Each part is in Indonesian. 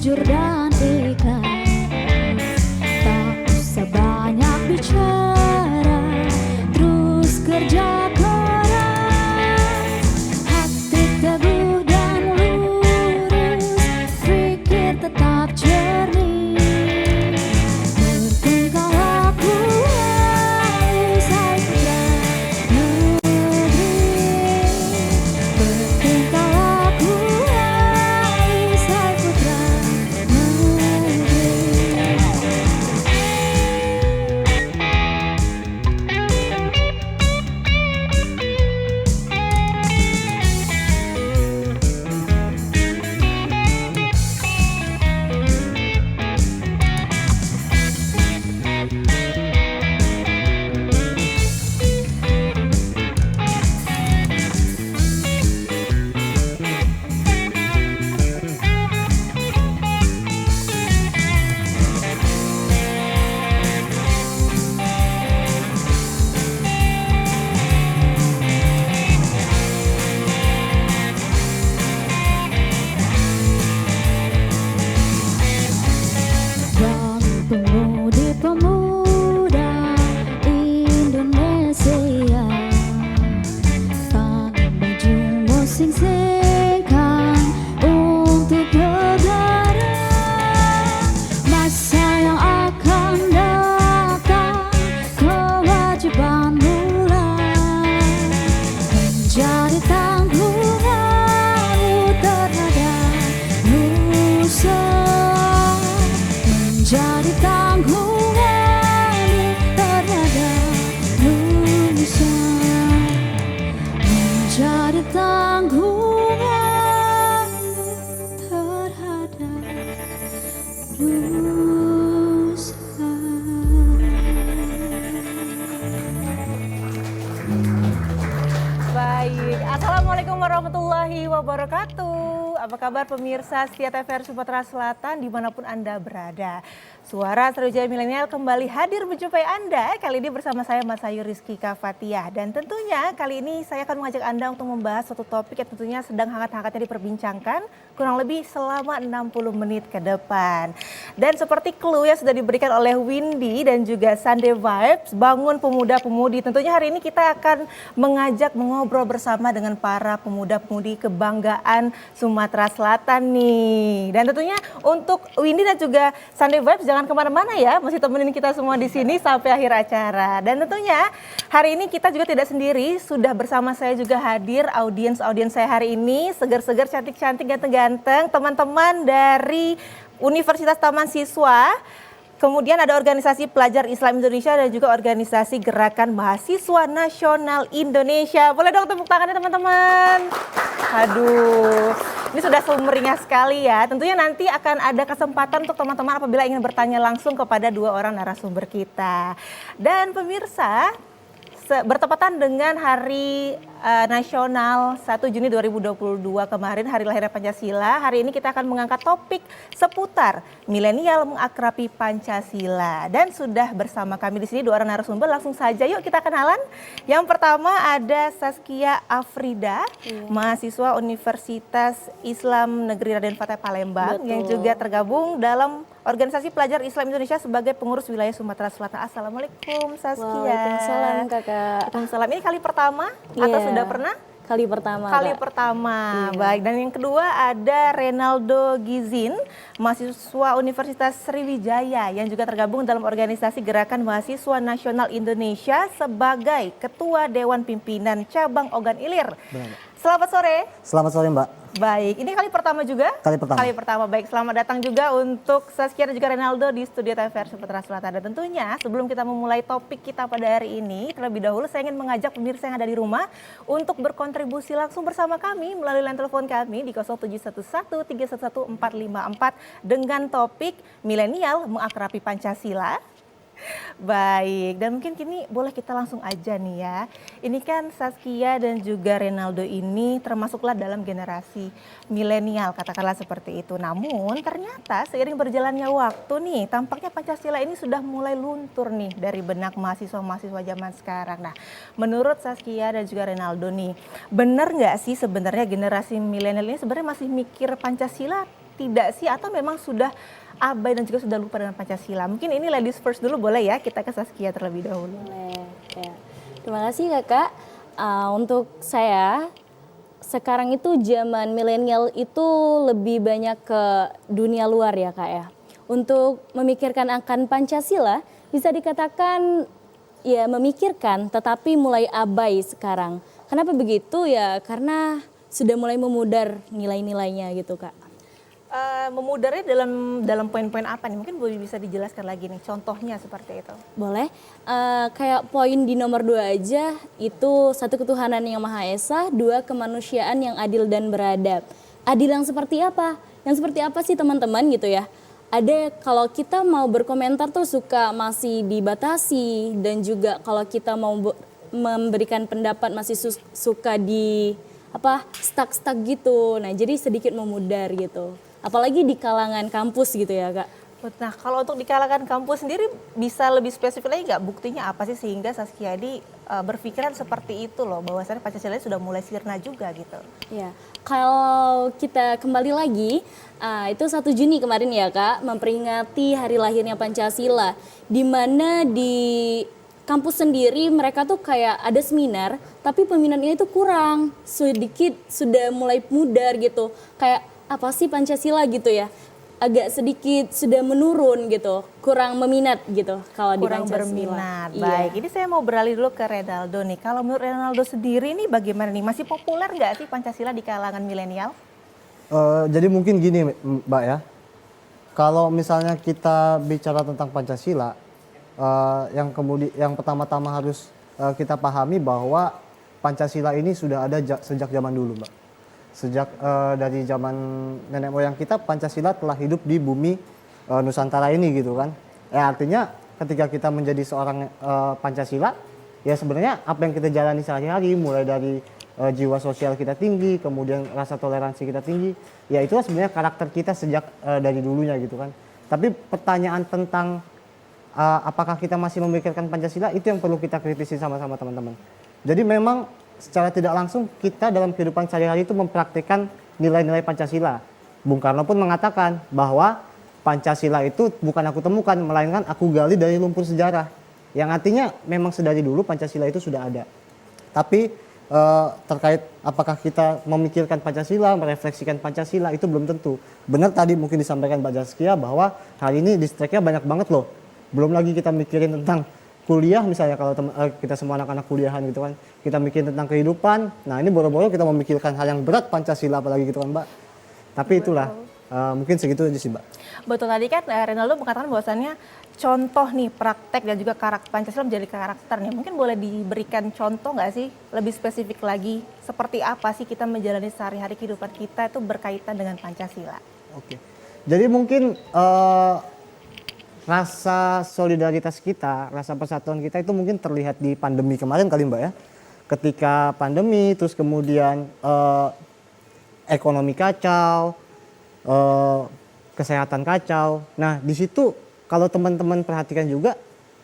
jujur dan ikhlas. Tak usah banyak bicara, terus kerja keras. Hati teguh dan lurus, pikir tetap jernih. Bertingkah laku usai putra negeri. Bertingkah laku usai putra negeri. Bagi pemudi-pemuda Indonesia, tangan baju sing-singkan untuk negara. Masa yang akan datang, kewajiban mulai menjadi tanggunganmu terhadap nusa. Menjadi tanggunganmu terhadap nusa. Menjadi tanggunganmu terhadap nusa. Baik, Assalamualaikum warahmatullahi wabarakatuh. Apa kabar pemirsa setia TVRI Sumatera Selatan dimanapun Anda berada. Suara Sriwijaya Milenial kembali hadir menjumpai Anda. Kali ini bersama saya Mas Ayu Rizky Kafatiah. Dan tentunya kali ini saya akan mengajak Anda untuk membahas suatu topik yang tentunya sedang hangat-hangatnya diperbincangkan kurang lebih selama 60 menit ke depan. Dan seperti clue yang sudah diberikan oleh Windy dan juga Sunday Vibes, bangun pemuda-pemudi. Tentunya hari ini kita akan mengajak mengobrol bersama dengan para pemuda-pemudi kebanggaan Sumatera Selatan nih. Dan tentunya untuk Windy dan juga Sunday Vibes jangan kemana-mana ya, masih temenin kita semua di sini sampai akhir acara. Dan tentunya hari ini kita juga tidak sendiri, sudah bersama saya juga hadir audiens saya hari ini, segar-segar, cantik-cantik, ganteng-ganteng, teman-teman dari Universitas Taman Siswa. Kemudian ada organisasi pelajar Islam Indonesia dan juga organisasi Gerakan Mahasiswa Nasional Indonesia. Boleh dong tepuk tangannya teman-teman. Aduh, ini sudah sumringah sekali ya. Tentunya nanti akan ada kesempatan untuk teman-teman apabila ingin bertanya langsung kepada dua orang narasumber kita. Dan pemirsa, bertepatan dengan Hari Nasional 1 Juni 2022 kemarin, Hari Lahirnya Pancasila. Hari ini kita akan mengangkat topik seputar milenial mengakrabi Pancasila. Dan sudah bersama kami di sini dua orang narasumber. Langsung saja yuk kita kenalan. Yang pertama ada Saskia Afrida, mahasiswa Universitas Islam Negeri Raden Fatah Palembang. Betul. Yang juga tergabung dalam Organisasi Pelajar Islam Indonesia sebagai pengurus wilayah Sumatera Selatan. Assalamualaikum Saskia. Waalaikumsalam kakak. Waalaikumsalam. Ini kali pertama atau sudah pernah? Kali pertama. Kali Kak. pertama. Iya. Baik, dan yang kedua ada Renaldo Gizin, mahasiswa Universitas Sriwijaya yang juga tergabung dalam organisasi Gerakan Mahasiswa Nasional Indonesia sebagai Ketua Dewan Pimpinan Cabang Ogan Ilir. Benar. Selamat sore. Selamat sore Mbak. Baik, ini kali pertama juga? Kali pertama. Kali pertama, baik. Selamat datang juga untuk Saskia dan juga Renaldo di studio TVRI Sumatera Selatan. Dan tentunya sebelum kita memulai topik kita pada hari ini, terlebih dahulu saya ingin mengajak pemirsa yang ada di rumah untuk berkontribusi langsung bersama kami melalui line telepon kami di 0711 311 454 dengan topik milenial mengakrabi Pancasila. Baik, dan mungkin kini boleh kita langsung aja nih ya. Ini kan Saskia dan juga Renaldo ini termasuklah dalam generasi milenial, katakanlah seperti itu. Namun ternyata seiring berjalannya waktu nih, tampaknya Pancasila ini sudah mulai luntur nih dari benak mahasiswa-mahasiswa zaman sekarang. Nah, menurut Saskia dan juga Renaldo nih, benar nggak sih sebenarnya generasi milenial ini sebenarnya masih mikir Pancasila tidak sih atau memang sudah abai dan juga sudah lupa dengan Pancasila? Mungkin ini ladies first dulu boleh ya, kita ke Saskia terlebih dahulu. Boleh, ya. Terima kasih kakak. Untuk saya, sekarang itu zaman milenial itu lebih banyak ke dunia luar ya kak ya. Untuk memikirkan akan Pancasila bisa dikatakan ya memikirkan tetapi mulai abai sekarang. Kenapa begitu ya? Karena sudah mulai memudar nilai-nilainya gitu kak. Memudarnya dalam poin-poin apa nih? Mungkin boleh bisa dijelaskan lagi nih, contohnya seperti itu. Boleh, kayak poin di nomor 2 aja, itu satu ketuhanan yang Maha Esa, 2 kemanusiaan yang adil dan beradab. Adil yang seperti apa? Yang seperti apa sih teman-teman gitu ya? Ada kalau kita mau berkomentar tuh suka masih dibatasi dan juga kalau kita mau memberikan pendapat masih suka di stuck gitu. Nah, jadi sedikit memudar gitu. Apalagi di kalangan kampus gitu ya kak. Nah kalau untuk di kalangan kampus sendiri bisa lebih spesifik lagi nggak, buktinya apa sih sehingga Saskia ini berpikiran seperti itu loh, bahwasannya Pancasila sudah mulai sirna juga gitu. Ya, kalau kita kembali lagi, itu 1 Juni kemarin ya kak, memperingati hari lahirnya Pancasila. Di mana di kampus sendiri mereka tuh kayak ada seminar, tapi peminatnya itu kurang, sedikit sudah mulai mudar gitu. Kayak apa sih Pancasila gitu ya, agak sedikit sudah menurun gitu, kurang meminat gitu kalau di Kurang Pancasila. berminat. Iya. Baik, ini saya mau beralih dulu ke Renaldo nih. Kalau menurut Renaldo sendiri nih bagaimana nih, masih populer nggak sih Pancasila di kalangan milenial? Jadi mungkin gini Mbak ya, kalau misalnya kita bicara tentang Pancasila, yang pertama-tama harus kita pahami bahwa Pancasila ini sudah ada sejak zaman dulu Mbak. Sejak dari zaman nenek moyang kita, Pancasila telah hidup di bumi Nusantara ini gitu kan. Artinya ketika kita menjadi seorang Pancasila, ya sebenarnya apa yang kita jalani sehari-hari, mulai dari jiwa sosial kita tinggi, kemudian rasa toleransi kita tinggi, ya itulah sebenarnya karakter kita sejak dari dulunya gitu kan. Tapi pertanyaan tentang apakah kita masih memikirkan Pancasila, itu yang perlu kita kritisi sama-sama teman-teman. Jadi memang secara tidak langsung kita dalam kehidupan sehari-hari itu mempraktikkan nilai-nilai Pancasila. Bung Karno pun mengatakan bahwa Pancasila itu bukan aku temukan, melainkan aku gali dari lumpur sejarah. Yang artinya memang sedari dulu Pancasila itu sudah ada. Tapi terkait apakah kita memikirkan Pancasila, merefleksikan Pancasila, itu belum tentu. Benar tadi mungkin disampaikan Mbak Zaskia bahwa hari ini distriknya banyak banget loh. Belum lagi kita mikirin tentang kuliah misalnya, kalau kita semua anak-anak kuliahan gitu kan, kita mikirin tentang kehidupan. Nah ini boro-boro kita memikirkan hal yang berat, Pancasila apalagi gitu kan Mbak. Tapi itulah mungkin segitu aja sih Mbak. Betul, tadi kan Renaldo mengatakan bahwasannya contoh nih praktek dan juga karakter Pancasila menjadi karakternya. Mungkin boleh diberikan contoh nggak sih lebih spesifik lagi, seperti apa sih kita menjalani sehari-hari kehidupan kita itu berkaitan dengan Pancasila? Oke, jadi mungkin rasa solidaritas kita, rasa persatuan kita itu mungkin terlihat di pandemi kemarin kali Mbak ya. Ketika pandemi, terus kemudian ekonomi kacau, kesehatan kacau. Nah di situ kalau teman-teman perhatikan juga,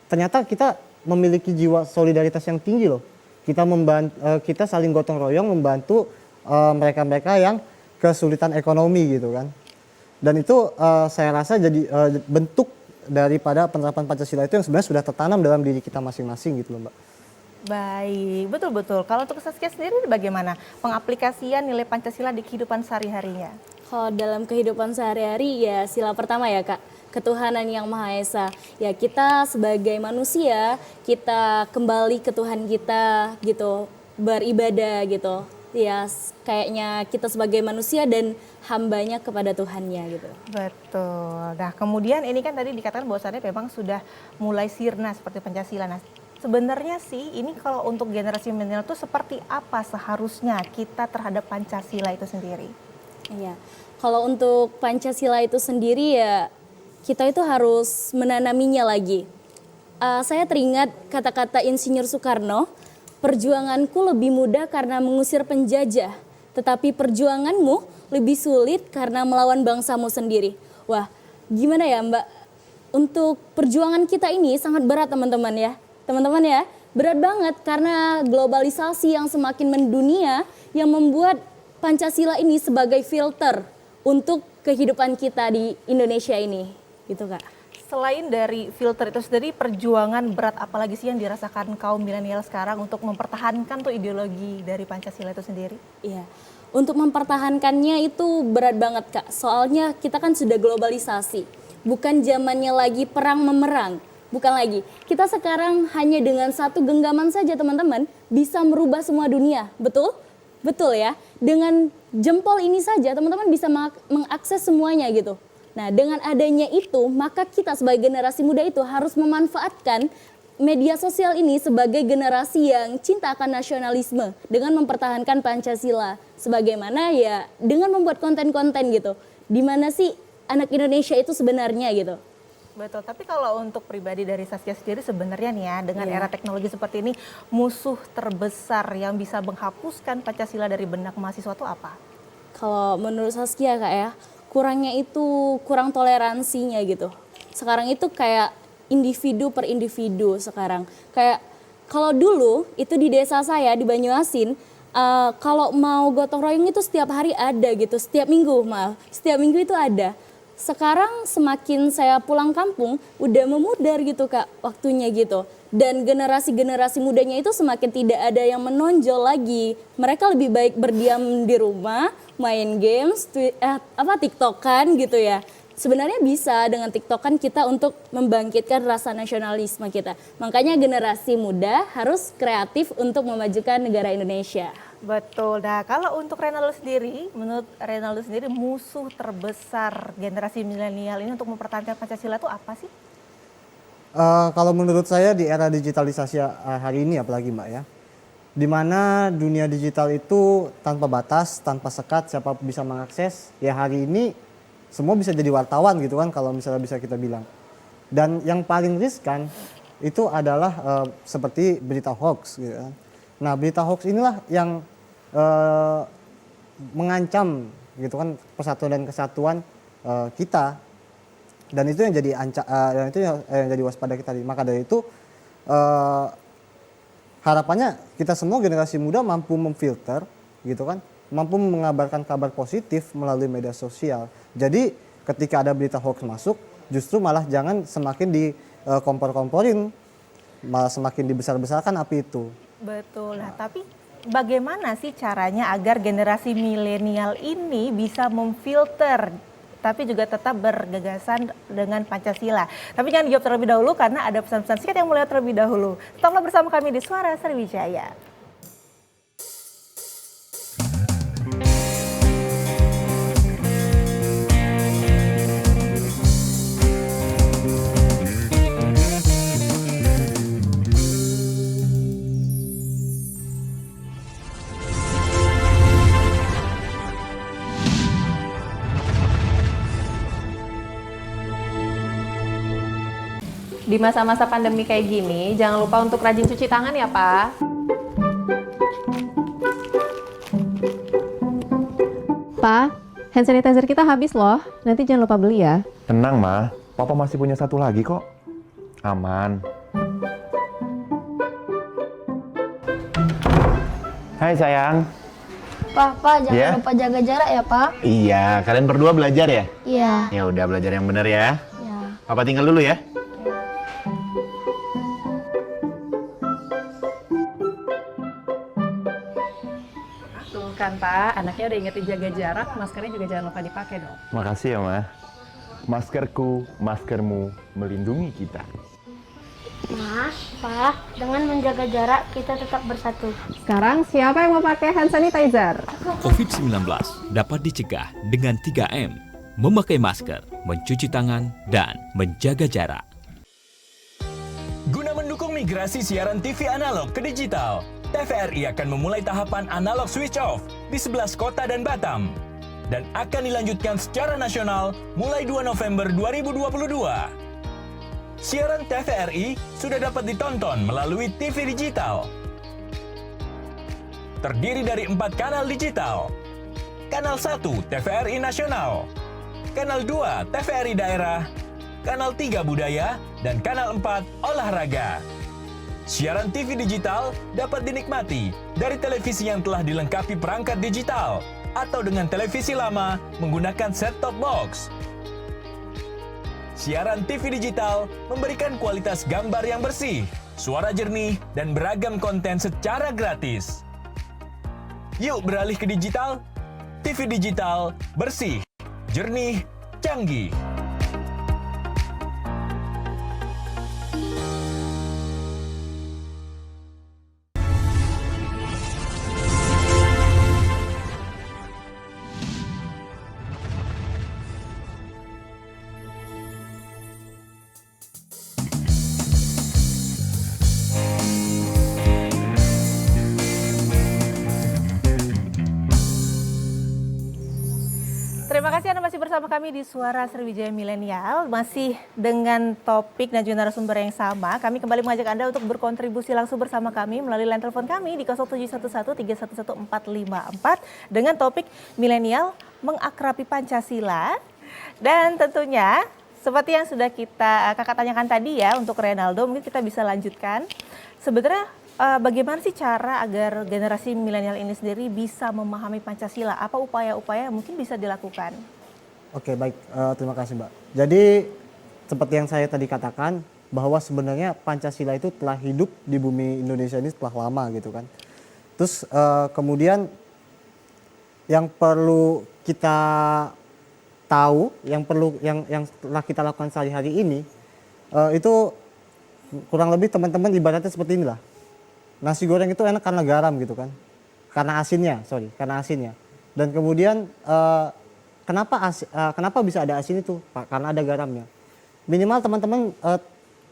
ternyata kita memiliki jiwa solidaritas yang tinggi loh. Kita saling gotong royong membantu mereka-mereka yang kesulitan ekonomi gitu kan. Dan itu saya rasa jadi bentuk daripada penerapan Pancasila itu yang sebenarnya sudah tertanam dalam diri kita masing-masing gitu loh Mbak. Baik, betul-betul. Kalau untuk Saskia sendiri bagaimana pengaplikasian nilai Pancasila di kehidupan sehari-harinya? Kalau dalam kehidupan sehari-hari ya sila pertama ya kak, ketuhanan yang Maha Esa. Ya kita sebagai manusia, kita kembali ke Tuhan kita gitu, beribadah gitu. Ya kayaknya kita sebagai manusia dan hambanya kepada Tuhannya gitu. Betul. Nah kemudian ini kan tadi dikatakan bahwasannya memang sudah mulai sirna seperti Pancasila. Nah sebenarnya sih ini kalau untuk generasi milenial itu seperti apa seharusnya kita terhadap Pancasila itu sendiri? Iya, kalau untuk Pancasila itu sendiri ya kita itu harus menanaminya lagi. Saya teringat kata-kata Insinyur Soekarno, perjuanganku lebih mudah karena mengusir penjajah, tetapi perjuanganmu lebih sulit karena melawan bangsamu sendiri. Wah, gimana ya Mbak? Untuk perjuangan kita ini sangat berat teman-teman ya. Teman-teman ya, berat banget karena globalisasi yang semakin mendunia yang membuat Pancasila ini sebagai filter untuk kehidupan kita di Indonesia ini, gitu Kak. Selain dari filter itu sendiri, perjuangan berat apalagi sih yang dirasakan kaum milenial sekarang untuk mempertahankan tuh ideologi dari Pancasila itu sendiri? Iya, untuk mempertahankannya itu berat banget Kak, soalnya kita kan sudah globalisasi, bukan zamannya lagi perang memerang, bukan lagi. Kita sekarang hanya dengan satu genggaman saja teman-teman bisa merubah semua dunia, betul? Betul ya, dengan jempol ini saja teman-teman bisa mengakses semuanya gitu. Nah, dengan adanya itu, maka kita sebagai generasi muda itu harus memanfaatkan media sosial ini sebagai generasi yang cinta akan nasionalisme dengan mempertahankan Pancasila. Sebagaimana ya dengan membuat konten-konten gitu. Di mana sih anak Indonesia itu sebenarnya gitu. Betul, tapi kalau untuk pribadi dari Saskia sendiri sebenarnya nih ya, dengan era teknologi seperti ini, musuh terbesar yang bisa menghapuskan Pancasila dari benak mahasiswa itu apa? Kalau menurut Saskia Kak ya, kurangnya itu kurang toleransinya gitu. Sekarang itu kayak individu per individu sekarang. Kayak kalau dulu itu di desa saya di Banyuasin, kalau mau gotong royong itu setiap hari ada gitu, setiap minggu itu ada. Sekarang semakin saya pulang kampung udah memudar gitu Kak waktunya gitu. Dan generasi-generasi mudanya itu semakin tidak ada yang menonjol lagi. Mereka lebih baik berdiam di rumah, main games, TikTokan gitu ya. Sebenarnya bisa dengan TikTokan kita untuk membangkitkan rasa nasionalisme kita. Makanya generasi muda harus kreatif untuk memajukan negara Indonesia. Betul. Nah, kalau untuk Renaldo sendiri, menurut Renaldo sendiri musuh terbesar generasi milenial ini untuk mempertahankan Pancasila itu apa sih? Kalau menurut saya di era digitalisasi hari ini apalagi Mbak ya, di mana dunia digital itu tanpa batas, tanpa sekat, siapa bisa mengakses. Ya hari ini semua bisa jadi wartawan gitu kan kalau misalnya bisa kita bilang. Dan yang paling riskan itu adalah seperti berita hoax gitu kan. Nah berita hoax inilah yang mengancam gitu kan persatuan dan kesatuan kita. Dan itu yang jadi yang jadi waspada kita. Maka dari itu harapannya kita semua generasi muda mampu memfilter gitu kan, mampu mengabarkan kabar positif melalui media sosial. Jadi ketika ada berita hoax masuk, justru malah jangan semakin dikompor-komporin, malah semakin dibesar-besarkan api itu. Betul. Nah, tapi bagaimana sih caranya agar generasi milenial ini bisa memfilter tapi juga tetap bergagasan dengan Pancasila? Tapi jangan dijawab terlebih dahulu karena ada pesan-pesan singkat yang mulai terlebih dahulu. Tetaplah bersama kami di Suara Sriwijaya. Di masa-masa pandemi kayak gini, jangan lupa untuk rajin cuci tangan ya, Pak. Pak, hand sanitizer kita habis loh. Nanti jangan lupa beli ya. Tenang, Ma. Papa masih punya satu lagi kok. Aman. Hai, sayang. Pak, jangan lupa jaga jarak ya, Pak. Iya, kalian berdua belajar ya? Iya. Ya udah, belajar yang benar ya. Ya. Papa tinggal dulu ya. Tuh kan, Pak. Anaknya udah ingetin jaga jarak, maskernya juga jangan lupa dipakai dong. Makasih ya, Ma. Maskerku, maskermu melindungi kita. Mas, Pak, dengan menjaga jarak kita tetap bersatu. Sekarang siapa yang mau pakai hand sanitizer? COVID-19 dapat dicegah dengan 3M, memakai masker, mencuci tangan, dan menjaga jarak. Guna mendukung migrasi siaran TV analog ke digital, TVRI akan memulai tahapan analog switch off di 11 kota dan Batam dan akan dilanjutkan secara nasional mulai 2 November 2022. Siaran TVRI sudah dapat ditonton melalui TV digital. Terdiri dari 4 kanal digital. Kanal 1 TVRI Nasional, Kanal 2 TVRI Daerah, Kanal 3 Budaya, dan Kanal 4 Olahraga. Siaran TV digital dapat dinikmati dari televisi yang telah dilengkapi perangkat digital atau dengan televisi lama menggunakan set-top box. Siaran TV digital memberikan kualitas gambar yang bersih, suara jernih, dan beragam konten secara gratis. Yuk beralih ke digital. TV digital bersih, jernih, canggih. Terima kasih Anda masih bersama kami di Suara Sriwijaya Milenial. Masih dengan topik dan juga narasumber yang sama. Kami kembali mengajak Anda untuk berkontribusi langsung bersama kami melalui line telepon kami di 0711311454 dengan topik milenial mengakrabi Pancasila. Dan tentunya seperti yang sudah kakak tanyakan tadi ya untuk Renaldo, mungkin kita bisa lanjutkan. Sebenarnya bagaimana sih cara agar generasi milenial ini sendiri bisa memahami Pancasila? Apa upaya-upaya yang mungkin bisa dilakukan? Oke, baik. Terima kasih, Mbak. Jadi, seperti yang saya tadi katakan, bahwa sebenarnya Pancasila itu telah hidup di bumi Indonesia ini setelah lama gitu kan. Terus kemudian yang perlu kita tahu, yang telah kita lakukan sehari-hari ini, itu kurang lebih teman-teman ibaratnya seperti inilah. Nasi goreng itu enak karena garam gitu kan, karena asinnya. Dan kemudian kenapa bisa ada asin itu? Karena ada garamnya. Minimal teman-teman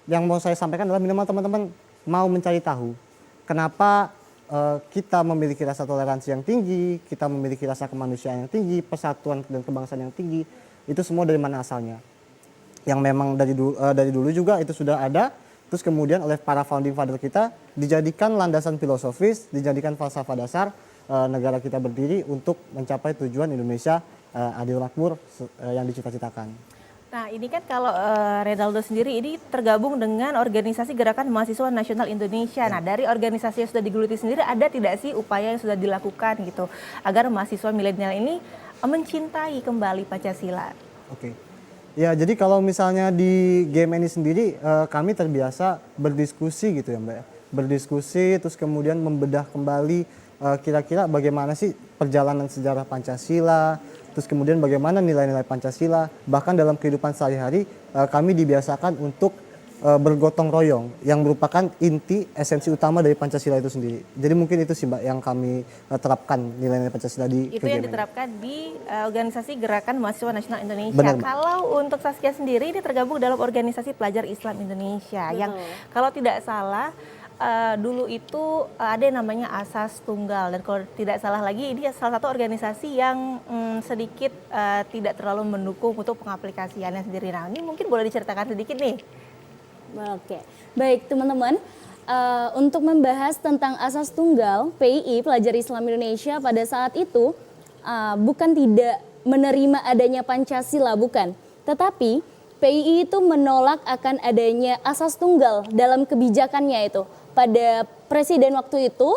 yang mau saya sampaikan adalah minimal teman-teman mau mencari tahu kenapa kita memiliki rasa toleransi yang tinggi, kita memiliki rasa kemanusiaan yang tinggi, persatuan dan kebangsaan yang tinggi. Itu semua dari mana asalnya? Yang memang dari dulu juga itu sudah ada. Terus kemudian oleh para founding father kita dijadikan landasan filosofis, dijadikan falsafah dasar negara kita berdiri untuk mencapai tujuan Indonesia adil makmur yang dicita-citakan. Nah ini kan kalau Renaldo sendiri ini tergabung dengan organisasi Gerakan Mahasiswa Nasional Indonesia. Nah dari organisasi yang sudah digeluti sendiri ada tidak sih upaya yang sudah dilakukan gitu agar mahasiswa milenial ini mencintai kembali Pancasila? Oke. Ya, jadi kalau misalnya di game ini sendiri kami terbiasa berdiskusi gitu ya Mbak ya. Berdiskusi terus kemudian membedah kembali kira-kira bagaimana sih perjalanan sejarah Pancasila, terus kemudian bagaimana nilai-nilai Pancasila, bahkan dalam kehidupan sehari-hari kami dibiasakan untuk bergotong royong yang merupakan inti esensi utama dari Pancasila itu sendiri. Jadi mungkin itu sih Mbak yang kami terapkan nilai-nilai Pancasila di itu yang diterapkan di organisasi Gerakan Mahasiswa Nasional Indonesia. Benar, kalau untuk Saskia sendiri ini tergabung dalam organisasi Pelajar Islam Indonesia. Betul. Yang kalau tidak salah dulu itu ada yang namanya Asas Tunggal dan kalau tidak salah lagi ini salah satu organisasi yang sedikit tidak terlalu mendukung untuk pengaplikasiannya sendiri. Nah ini mungkin boleh diceritakan sedikit nih. Oke, baik teman-teman, untuk membahas tentang Asas Tunggal, PII Pelajar Islam Indonesia pada saat itu bukan tidak menerima adanya Pancasila, bukan. Tetapi PII itu menolak akan adanya Asas Tunggal dalam kebijakannya itu. Pada presiden waktu itu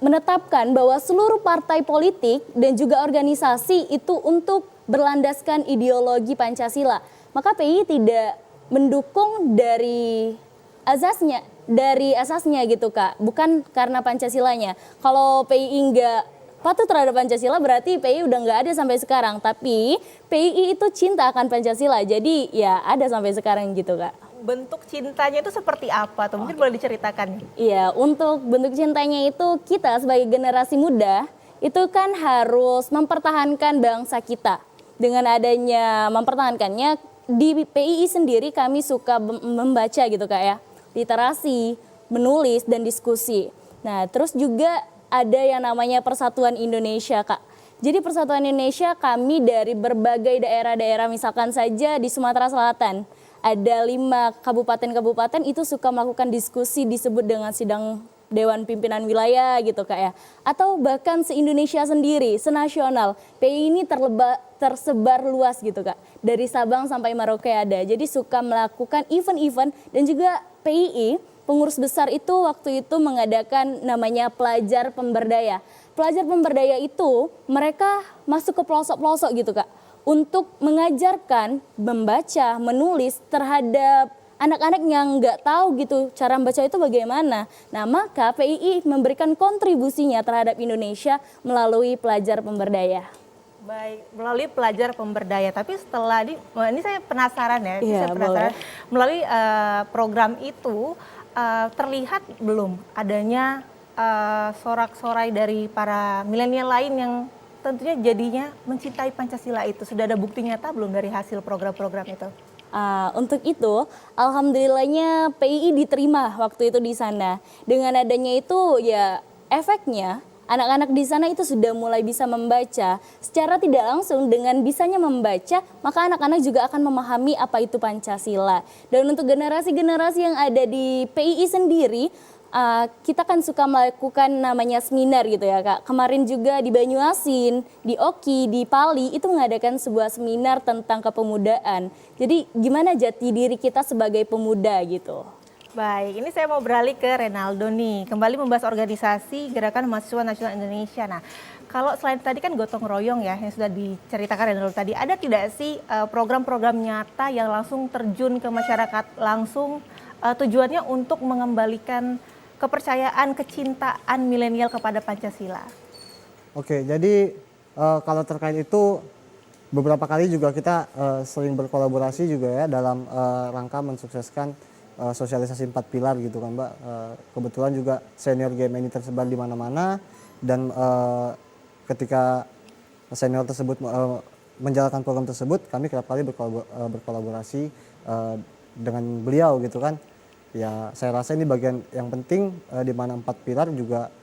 menetapkan bahwa seluruh partai politik dan juga organisasi itu untuk berlandaskan ideologi Pancasila. Maka PII tidak mendukung dari asasnya gitu Kak, bukan karena Pancasilanya. Kalau PII nggak patuh terhadap Pancasila berarti PII udah nggak ada sampai sekarang. Tapi PII itu cinta akan Pancasila, jadi ya ada sampai sekarang gitu Kak. Bentuk cintanya itu seperti apa tuh? Mungkin boleh diceritakan. Iya, untuk bentuk cintanya itu kita sebagai generasi muda itu kan harus mempertahankan bangsa kita. Dengan adanya mempertahankannya, di PII sendiri kami suka membaca gitu Kak ya, literasi, menulis dan diskusi. Nah terus juga ada yang namanya Persatuan Indonesia Kak. Jadi Persatuan Indonesia kami dari berbagai daerah-daerah, misalkan saja di Sumatera Selatan ada 5 kabupaten-kabupaten itu suka melakukan diskusi disebut dengan sidang Dewan Pimpinan Wilayah gitu Kak ya. Atau bahkan se-Indonesia sendiri, senasional. PII ini tersebar luas gitu Kak. Dari Sabang sampai Merauke ada. Jadi suka melakukan event-event dan juga PII pengurus besar itu waktu itu mengadakan namanya pelajar pemberdaya. Pelajar pemberdaya itu mereka masuk ke pelosok-pelosok gitu Kak, untuk mengajarkan membaca, menulis terhadap anak-anak yang nggak tahu gitu cara membaca itu bagaimana. Nah maka PII memberikan kontribusinya terhadap Indonesia melalui pelajar pemberdaya. Baik, melalui pelajar pemberdaya. Tapi setelah ini saya penasaran ya, Iya, saya penasaran melalui program itu terlihat belum adanya sorak-sorai dari para milenial lain yang tentunya jadinya mencintai Pancasila itu. Sudah ada bukti nyata belum dari hasil program-program itu? Untuk itu, alhamdulillahnya PII diterima waktu itu di sana. Dengan adanya itu ya efeknya anak-anak di sana itu sudah mulai bisa membaca. Secara tidak langsung dengan bisanya membaca, maka anak-anak juga akan memahami apa itu Pancasila. Dan untuk generasi-generasi yang ada di PII sendiri, kita kan suka melakukan namanya seminar gitu ya Kak. Kemarin juga di Banyuasin, di Oki, di Pali itu mengadakan sebuah seminar tentang kepemudaan. Jadi gimana jati diri kita sebagai pemuda gitu. Baik, ini saya mau beralih ke Renaldo nih. Kembali membahas organisasi Gerakan Mahasiswa Nasional Indonesia. Nah, kalau selain tadi kan gotong royong ya yang sudah diceritakan Renaldo tadi, ada tidak sih program-program nyata yang langsung terjun ke masyarakat langsung tujuannya untuk mengembalikan kepercayaan, kecintaan milenial kepada Pancasila? Oke, jadi kalau terkait itu beberapa kali juga kita sering berkolaborasi juga ya dalam rangka mensukseskan sosialisasi 4 pilar gitu kan Mbak. Kebetulan juga senior GMI tersebar di mana-mana dan ketika senior tersebut menjalankan program tersebut, kami kerap kali berkolaborasi dengan beliau gitu kan. Ya saya rasa ini bagian yang penting di mana 4 pilar juga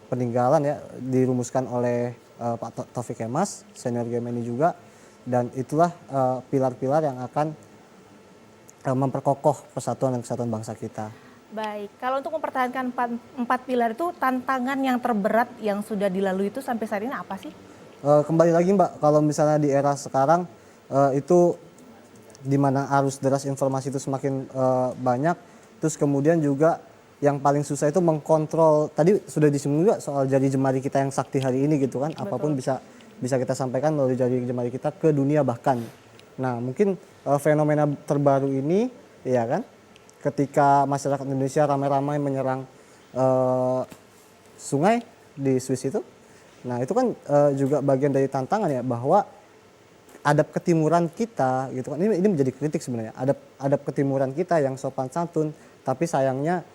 peninggalan ya dirumuskan oleh Pak Taufik Kemas, senior GMI juga, dan itulah pilar-pilar yang akan memperkokoh persatuan dan kesatuan bangsa kita. Baik, kalau untuk mempertahankan 4 pilar itu tantangan yang terberat yang sudah dilalui itu sampai saat ini apa sih? Kembali lagi Mbak, kalau misalnya di era sekarang itu di mana arus deras informasi itu semakin banyak, terus kemudian juga yang paling susah itu mengkontrol, tadi sudah disinggung juga soal jari jemari kita yang sakti hari ini gitu kan. Betul. Apapun bisa kita sampaikan melalui jari jemari kita ke dunia bahkan. Nah mungkin fenomena terbaru ini ya kan, ketika masyarakat Indonesia ramai-ramai menyerang sungai di Swiss itu, nah itu kan juga bagian dari tantangan ya, bahwa adab ketimuran kita gitu kan, ini menjadi kritik sebenarnya, adab ketimuran kita yang sopan santun, tapi sayangnya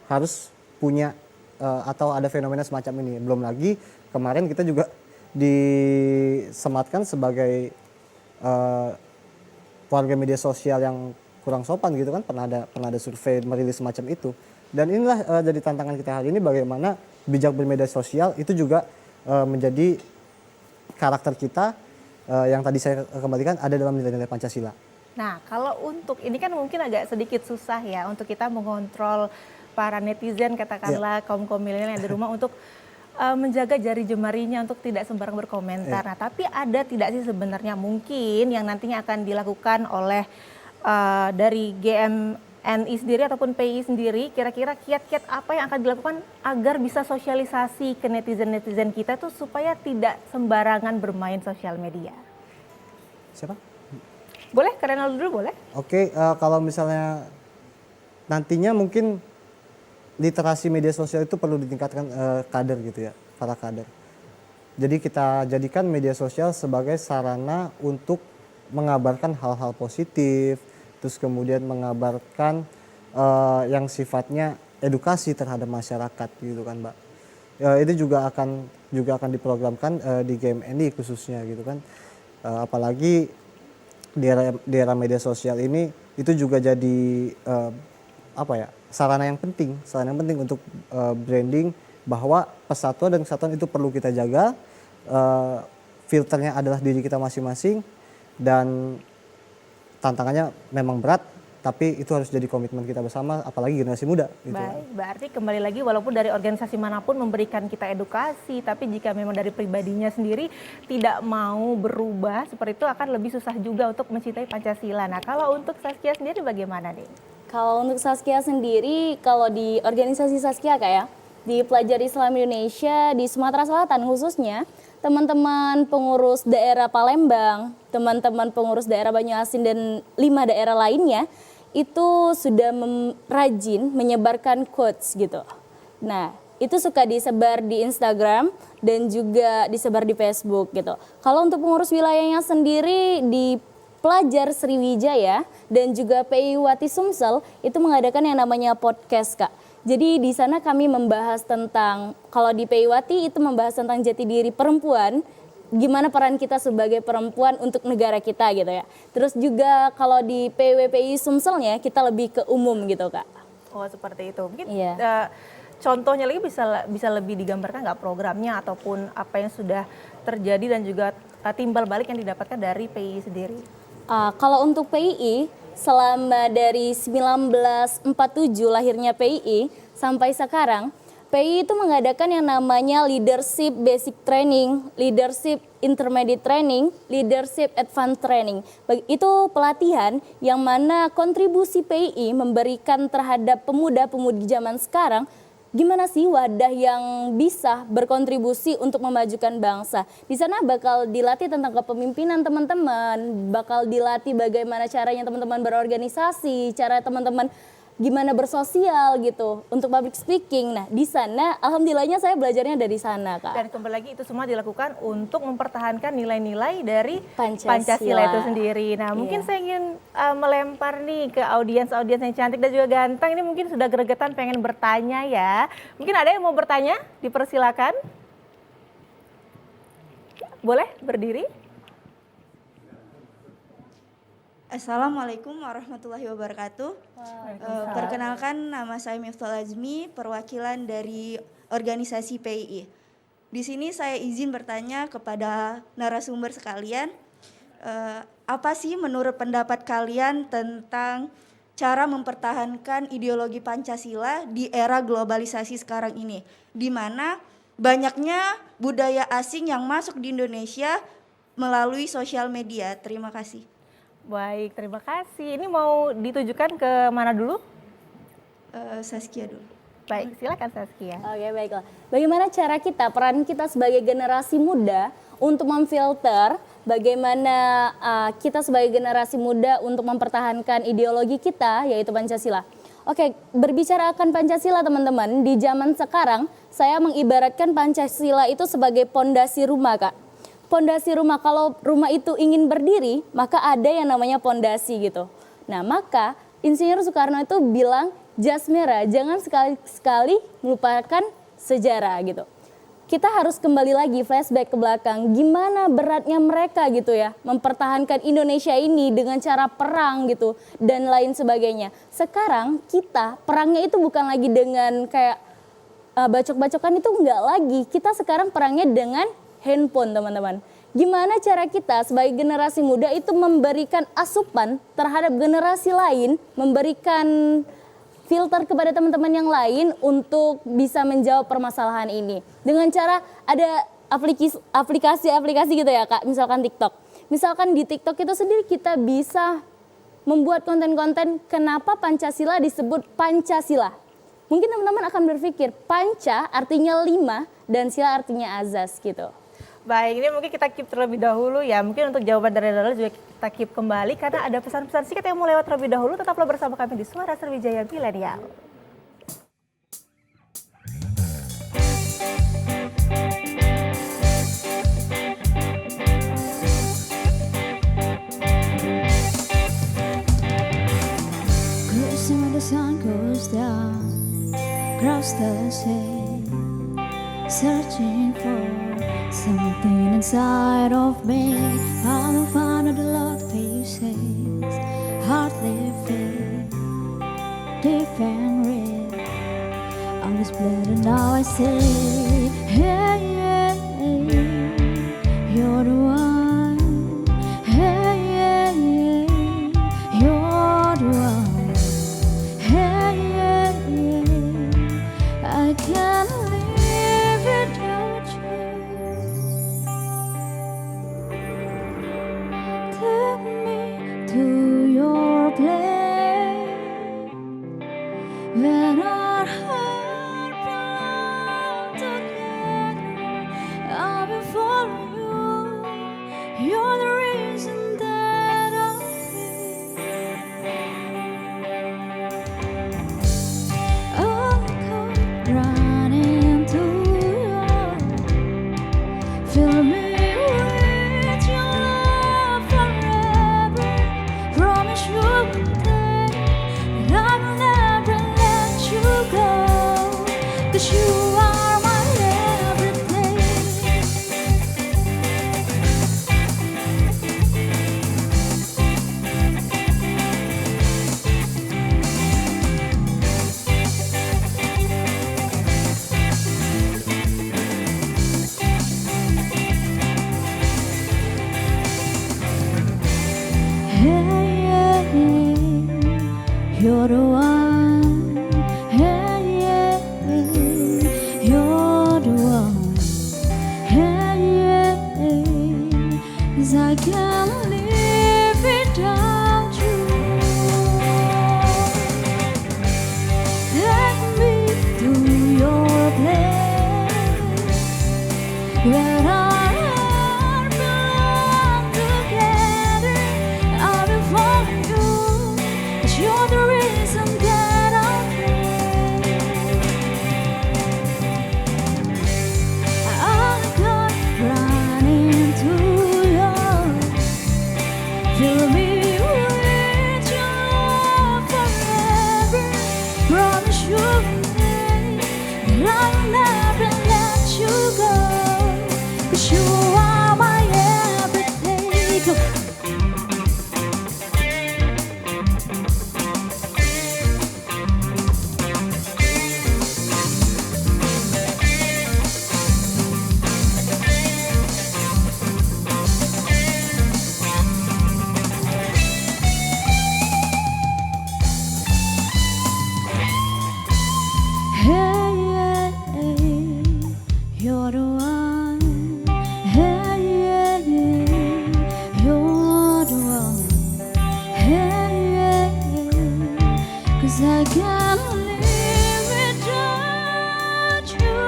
harus punya atau ada fenomena semacam ini. Belum lagi kemarin kita juga disematkan sebagai warga media sosial yang kurang sopan gitu kan, pernah ada survei merilis semacam itu. Dan inilah jadi tantangan kita hari ini, bagaimana bijak bermedia sosial itu juga menjadi karakter kita yang tadi saya kembalikan ada dalam nilai-nilai Pancasila. Nah, kalau untuk ini kan mungkin agak sedikit susah ya untuk kita mengontrol para netizen, katakanlah kaum milenial yang di rumah untuk menjaga jari jemarinya untuk tidak sembarang berkomentar. Nah, tapi ada tidak sih sebenarnya mungkin yang nantinya akan dilakukan oleh dari GMNI sendiri ataupun PI sendiri, kira-kira kiat-kiat apa yang akan dilakukan agar bisa sosialisasi ke netizen-netizen kita tuh supaya tidak sembarangan bermain sosial media? Siapa? Boleh, karena dulu boleh. Oke, kalau misalnya nantinya mungkin literasi media sosial itu perlu ditingkatkan kader gitu ya, para kader. Jadi kita jadikan media sosial sebagai sarana untuk mengabarkan hal-hal positif, terus kemudian mengabarkan yang sifatnya edukasi terhadap masyarakat gitu kan Mbak. Itu juga akan diprogramkan di GMNI khususnya gitu kan. Apalagi di era media sosial ini itu juga jadi sarana yang penting untuk branding bahwa persatuan dan kesatuan itu perlu kita jaga. Filternya adalah diri kita masing-masing dan tantangannya memang berat, tapi itu harus jadi komitmen kita bersama, apalagi generasi muda. Gitu. Baik, berarti kembali lagi walaupun dari organisasi manapun memberikan kita edukasi, tapi jika memang dari pribadinya sendiri tidak mau berubah seperti itu akan lebih susah juga untuk mencintai Pancasila. Nah, kalau untuk Saskia sendiri bagaimana nih? Kalau untuk Saskia sendiri, kalau di organisasi Saskia Kak ya, di Pelajar Islam Indonesia di Sumatera Selatan khususnya, teman-teman pengurus daerah Palembang, teman-teman pengurus daerah Banyuasin dan 5 daerah lainnya itu sudah rajin menyebarkan quotes gitu. Nah, itu suka disebar di Instagram dan juga disebar di Facebook gitu. Kalau untuk pengurus wilayahnya sendiri di Pelajar Sriwijaya dan juga PI Wati Sumsel itu mengadakan yang namanya podcast, Kak. Jadi di sana kami membahas tentang, kalau di PI Wati itu membahas tentang jati diri perempuan, gimana peran kita sebagai perempuan untuk negara kita gitu ya. Terus juga kalau di PWPI Sumselnya kita lebih ke umum gitu, Kak. Oh, seperti itu. Mungkin Iya. contohnya lagi bisa lebih digambarkan nggak programnya ataupun apa yang sudah terjadi dan juga timbal balik yang didapatkan dari PI sendiri? Kalau untuk PII, selama dari 1947 lahirnya PII sampai sekarang, PII itu mengadakan yang namanya Leadership Basic Training, Leadership Intermediate Training, Leadership Advanced Training. Itu pelatihan yang mana kontribusi PII memberikan terhadap pemuda-pemudi zaman sekarang, gimana sih wadah yang bisa berkontribusi untuk memajukan bangsa. Di sana bakal dilatih tentang kepemimpinan teman-teman, bakal dilatih bagaimana caranya teman-teman berorganisasi, cara teman-teman gimana bersosial gitu untuk public speaking. Nah, di sana alhamdulillahnya saya belajarnya dari sana, Kak. Dan kembali lagi itu semua dilakukan untuk mempertahankan nilai-nilai dari Pancasila. Pancasila itu sendiri. Nah, mungkin saya ingin melempar nih ke audiens-audiens yang cantik dan juga ganteng. Ini mungkin sudah gregetan pengen bertanya ya. Mungkin ada yang mau bertanya? Dipersilakan. Boleh berdiri? Assalamualaikum warahmatullahi wabarakatuh. Perkenalkan, nama saya Miftah Azmi, perwakilan dari organisasi PII. Di sini saya izin bertanya kepada narasumber sekalian, apa sih menurut pendapat kalian tentang cara mempertahankan ideologi Pancasila di era globalisasi sekarang ini, di mana banyaknya budaya asing yang masuk di Indonesia melalui sosial media. Terima kasih. Baik, terima kasih. Ini mau ditujukan ke mana dulu? Saskia dulu. Baik, silakan Saskia. Oke, baiklah. Bagaimana cara kita, peran kita sebagai generasi muda untuk memfilter bagaimana kita sebagai generasi muda untuk mempertahankan ideologi kita, yaitu Pancasila. Oke, berbicara akan Pancasila teman-teman, di zaman sekarang saya mengibaratkan Pancasila itu sebagai pondasi rumah, Kak. Pondasi rumah, kalau rumah itu ingin berdiri, maka ada yang namanya pondasi gitu. Nah, maka Insinyur Soekarno itu bilang, jas merah, jangan sekali-sekali melupakan sejarah gitu. Kita harus kembali lagi flashback ke belakang, gimana beratnya mereka gitu ya, mempertahankan Indonesia ini dengan cara perang gitu, dan lain sebagainya. Sekarang kita, perangnya itu bukan lagi dengan kayak bacok-bacokan, itu enggak lagi. Kita sekarang perangnya dengan handphone, teman-teman. Gimana cara kita sebagai generasi muda itu memberikan asupan terhadap generasi lain, memberikan filter kepada teman-teman yang lain untuk bisa menjawab permasalahan ini. Dengan cara ada aplikasi-aplikasi gitu ya, Kak, misalkan TikTok. Misalkan di TikTok itu sendiri kita bisa membuat konten-konten kenapa Pancasila disebut Pancasila. Mungkin teman-teman akan berpikir, panca artinya 5 dan sila artinya azas gitu. Baik, ini mungkin kita keep terlebih dahulu ya. Mungkin untuk jawaban dari Dara juga kita keep kembali karena ada pesan-pesan singkat yang mau lewat terlebih dahulu. Tetaplah bersama kami di Suara Sriwijaya Milenial. Cruising when the sun goes down, across the sea, searching for something inside of me. I will find out the love pieces, hardly feel deep and real. I'm just blood and now I see, hey, yeah, you're the one, hey, yeah, you're the one, hey, yeah, I can't live without you. You're the one, hey, yeah, yeah. You're the one, hey, yeah, yeah. 'Cause I can't live without you. Take me to your place where our hearts belong together. I'll be for you, 'cause you're the reason that I pray. I'll go running to you. Fill me with your love forever. Promise you that I'll never let you go. 'Cause you are my everything. Hey, yeah, yeah, you're the one. Hey, yeah, yeah, you're the one. Hey, yeah, yeah, 'cause I can't live without you.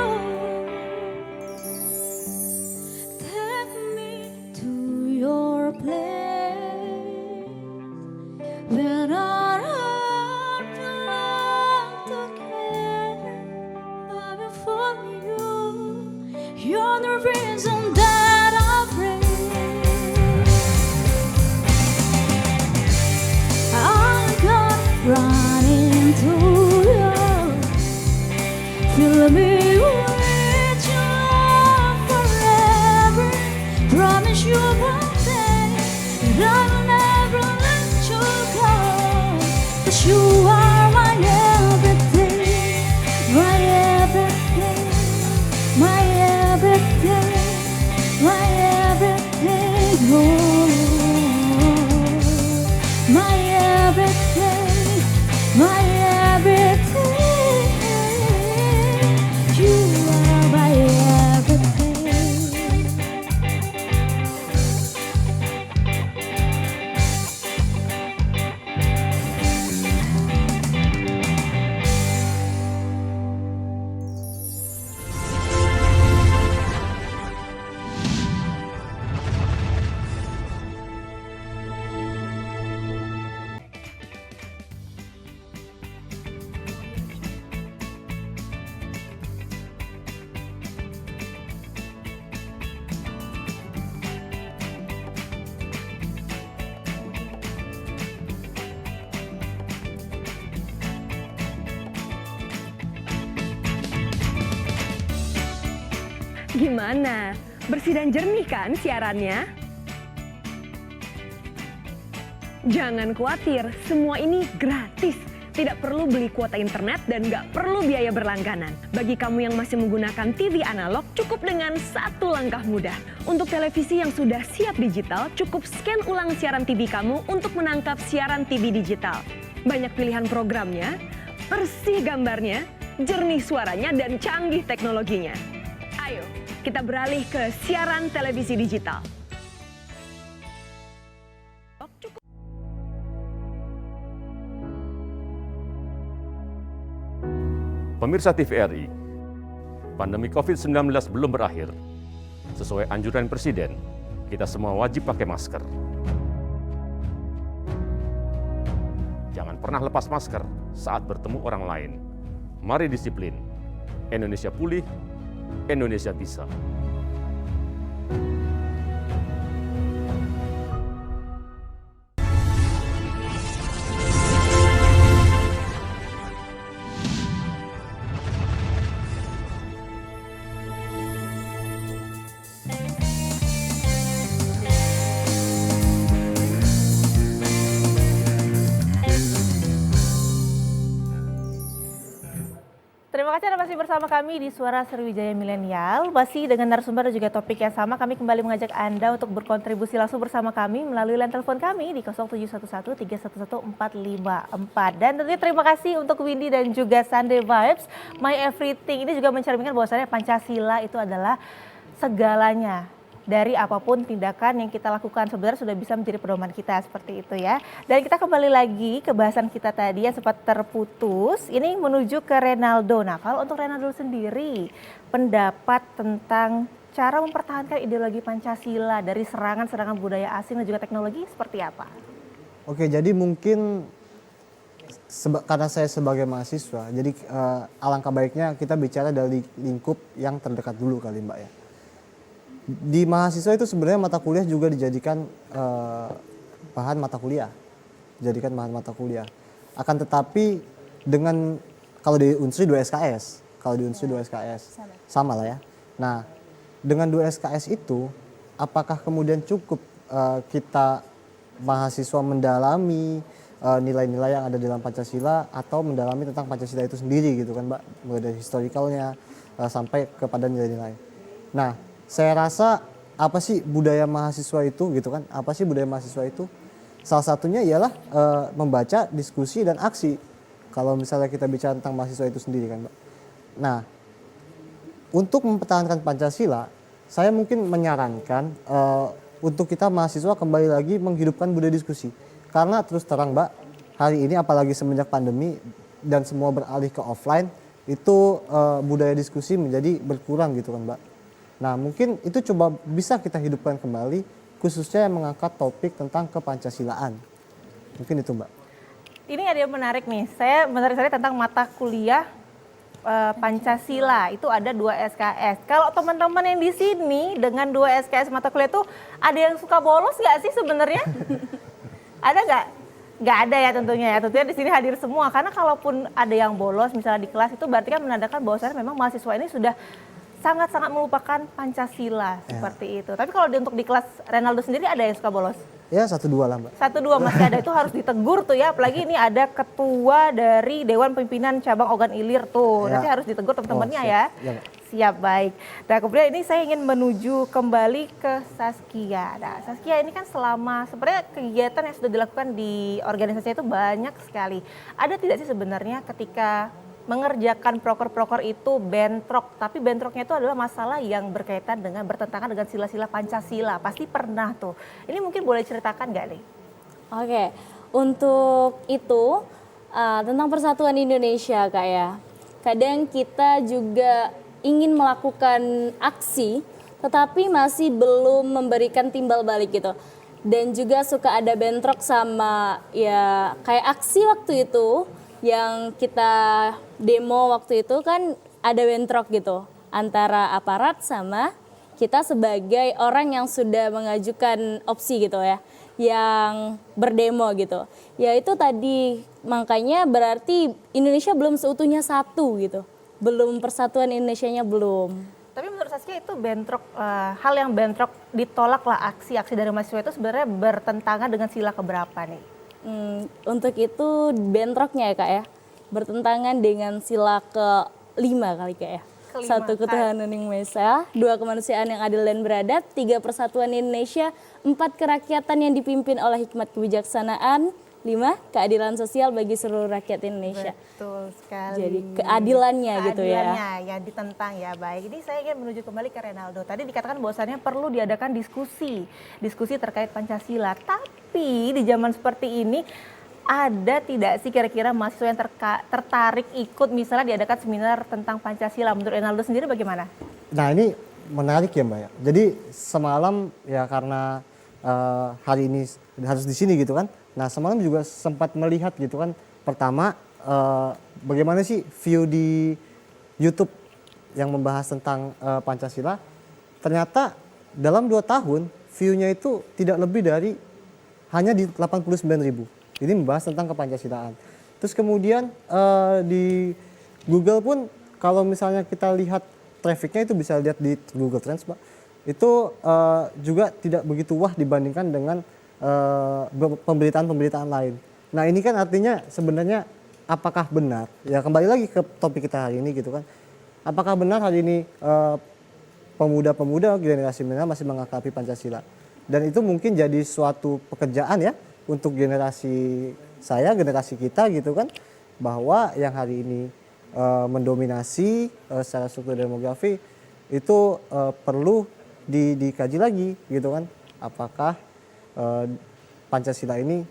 Take me to your place where our hearts belong together. I'll be for you. You're the reason that I pray. I'll go running to you. Fill me with your love forever. Promise you one day that I'll never let you go. 'Cause you are my everything, my everything, my everything, my everything. Oh, my everything, my everything. You are my everything. Gimana? Bersih dan jernih kan siarannya? Jangan khawatir, semua ini gratis. Tidak perlu beli kuota internet dan nggak perlu biaya berlangganan. Bagi kamu yang masih menggunakan TV analog, cukup dengan satu langkah mudah. Untuk televisi yang sudah siap digital, cukup scan ulang siaran TV kamu untuk menangkap siaran TV digital. Banyak pilihan programnya, bersih gambarnya, jernih suaranya, dan canggih teknologinya. Ayo, kita beralih ke siaran televisi digital. Pemirsa TVRI, pandemi COVID-19 belum berakhir. Sesuai anjuran Presiden, kita semua wajib pakai masker. Jangan pernah lepas masker saat bertemu orang lain. Mari disiplin. Indonesia pulih, Indonesia bisa. Terima Terima kasih Anda masih bersama kami di Suara Sriwijaya Milenial. Masih dengan narasumber dan juga topik yang sama, kami kembali mengajak Anda untuk berkontribusi langsung bersama kami melalui line telepon kami di 0711 311 454. Dan tentunya terima kasih untuk Windy dan juga Sunday Vibes, My Everything. Ini juga mencerminkan bahwasannya Pancasila itu adalah segalanya. Dari apapun tindakan yang kita lakukan sebenarnya sudah bisa menjadi pedoman kita, seperti itu ya. Dan kita kembali lagi ke bahasan kita tadi yang sempat terputus, ini menuju ke Renaldo. Nah, kalau untuk Renaldo sendiri, pendapat tentang cara mempertahankan ideologi Pancasila dari serangan-serangan budaya asing dan juga teknologi seperti apa? Oke, jadi mungkin karena saya sebagai mahasiswa, jadi alangkah baiknya kita bicara dari lingkup yang terdekat dulu kali Mbak ya. Di mahasiswa itu sebenarnya mata kuliah juga dijadikan bahan mata kuliah. Dijadikan bahan mata kuliah. Akan tetapi dengan kalau di Unsri 2 SKS, sama lah ya. Nah, dengan 2 SKS itu apakah kemudian cukup kita mahasiswa mendalami nilai-nilai yang ada dalam Pancasila atau mendalami tentang Pancasila itu sendiri gitu kan Mbak, mulai dari historikalnya sampai kepada nilai-nilai. Nah, saya rasa apa sih budaya mahasiswa itu gitu kan? Apa sih budaya mahasiswa itu? Salah satunya ialah membaca, diskusi dan aksi. Kalau misalnya kita bicara tentang mahasiswa itu sendiri kan, Mbak. Nah, untuk mempertahankan Pancasila, saya mungkin menyarankan untuk kita mahasiswa kembali lagi menghidupkan budaya diskusi. Karena terus terang Mbak, hari ini apalagi semenjak pandemi dan semua beralih ke offline, itu budaya diskusi menjadi berkurang gitu kan Mbak. Nah, mungkin itu coba bisa kita hidupkan kembali, khususnya yang mengangkat topik tentang kepancasilaan. Mungkin itu, Mbak. Ini ada yang menarik nih, menarik sekali tentang mata kuliah Pancasila, itu ada 2 SKS. Kalau teman-teman yang di sini dengan 2 SKS mata kuliah itu ada yang suka bolos nggak sih sebenarnya? Ada nggak? Nggak ada ya tentunya ya. Tentunya di sini hadir semua, karena kalaupun ada yang bolos misalnya di kelas itu berarti kan menandakan bahwasannya memang mahasiswa ini sudah sangat-sangat melupakan Pancasila seperti itu. Tapi kalau untuk di kelas Renaldo sendiri ada yang suka bolos? Ya 1-2 lah Mbak. 1-2 masih ada, itu harus ditegur tuh ya. Apalagi ini ada ketua dari Dewan Pimpinan Cabang Ogan Ilir tuh. Nanti harus ditegur teman-temannya ya. Siap, baik. Nah kemudian ini saya ingin menuju kembali ke Saskia. Nah Saskia ini kan selama sebenarnya kegiatan yang sudah dilakukan di organisasi itu banyak sekali. Ada tidak sih sebenarnya ketika mengerjakan proker-proker itu bentrok, tapi bentroknya itu adalah masalah yang berkaitan dengan bertentangan dengan sila-sila Pancasila. Pasti pernah tuh. Ini mungkin boleh ceritakan nggak nih? Oke, untuk itu tentang persatuan Indonesia Kak ya. Kadang kita juga ingin melakukan aksi, tetapi masih belum memberikan timbal balik gitu. Dan juga suka ada bentrok sama ya kayak aksi waktu itu yang kita demo waktu itu kan ada bentrok gitu antara aparat sama kita sebagai orang yang sudah mengajukan opsi gitu ya, yang berdemo gitu. Ya itu tadi makanya berarti Indonesia belum seutuhnya satu gitu, belum persatuan Indonesianya belum. Tapi menurut Saskia itu bentrok, hal yang bentrok ditolak lah aksi-aksi dari mahasiswa itu sebenarnya bertentangan dengan sila keberapa nih? Untuk itu bentroknya ya Kak ya, bertentangan dengan sila ke-5 kali Kak ya. Satu ketuhanan yang Maha Esa, 2 kemanusiaan yang adil dan beradab, 3 persatuan Indonesia, 4 kerakyatan yang dipimpin oleh hikmat kebijaksanaan, 5 keadilan sosial bagi seluruh rakyat Indonesia. Betul sekali. Jadi keadilannya gitu ya. Keadilannya yang ditentang ya, baik. Ini saya ingin menuju kembali ke Renaldo. Tadi dikatakan bahwasannya perlu diadakan diskusi terkait Pancasila. Tapi di zaman seperti ini ada tidak sih kira-kira mahasiswa yang tertarik ikut misalnya diadakan seminar tentang Pancasila? Menurut Renaldo sendiri bagaimana? Nah ini menarik ya Mbak ya. Jadi semalam ya karena hari ini harus di sini gitu kan. Nah semalam juga sempat melihat gitu kan. Pertama bagaimana sih view di YouTube yang membahas tentang Pancasila. Ternyata dalam 2 tahun view-nya itu tidak lebih dari hanya di 89.000. Ini membahas tentang kepancasilaan. Terus kemudian di Google pun kalau misalnya kita lihat trafficnya itu bisa lihat di Google Trends Pak. Itu juga tidak begitu wah dibandingkan dengan pemberitaan-pemberitaan lain. Nah ini kan artinya sebenarnya apakah benar, ya kembali lagi ke topik kita hari ini gitu kan, apakah benar hari ini pemuda-pemuda generasi milenial masih mengakapi Pancasila? Dan itu mungkin jadi suatu pekerjaan ya untuk generasi saya, generasi kita gitu kan, bahwa yang hari ini mendominasi secara struktur demografi itu perlu dikaji lagi gitu kan, apakah Pancasila ini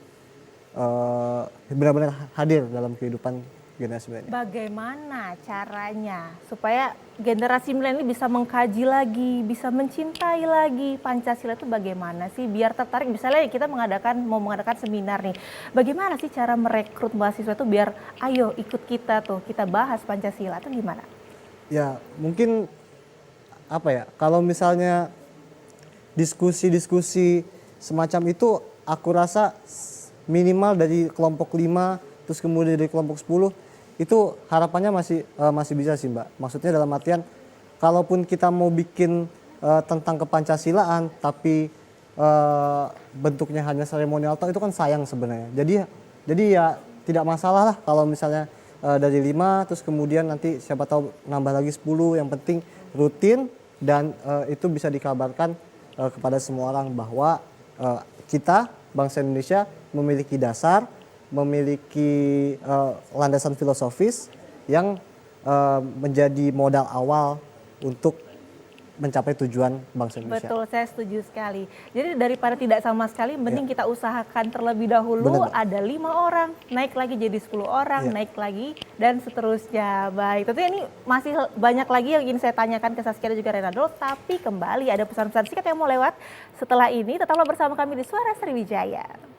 benar-benar hadir dalam kehidupan generasi milenial. Bagaimana caranya supaya generasi milenial bisa mengkaji lagi, bisa mencintai lagi Pancasila itu bagaimana sih biar tertarik? Misalnya kita mau mengadakan seminar nih, bagaimana sih cara merekrut mahasiswa itu biar ayo ikut kita tuh, kita bahas Pancasila itu gimana? Ya mungkin apa ya, kalau misalnya diskusi-diskusi semacam itu aku rasa minimal dari kelompok 5 terus kemudian dari kelompok 10 itu harapannya masih bisa sih Mbak. Maksudnya dalam artian kalaupun kita mau bikin tentang kepancasilaan tapi bentuknya hanya seremonial itu kan sayang sebenarnya. Jadi ya tidak masalah lah kalau misalnya dari 5 terus kemudian nanti siapa tahu nambah lagi 10, yang penting rutin dan itu bisa dikabarkan kepada semua orang bahwa kita bangsa Indonesia memiliki dasar, memiliki landasan filosofis yang menjadi modal awal untuk mencapai tujuan bangsa Indonesia. Betul, saya setuju sekali. Jadi daripada tidak sama sekali, mending kita usahakan terlebih dahulu. Benar. Ada 5 orang, naik lagi jadi 10 orang, naik lagi dan seterusnya. Baik, tentunya ini masih banyak lagi yang ingin saya tanyakan ke Saskia dan juga Renaldo, tapi kembali ada pesan-pesan singkat yang mau lewat. Setelah ini tetaplah bersama kami di Suara Sriwijaya.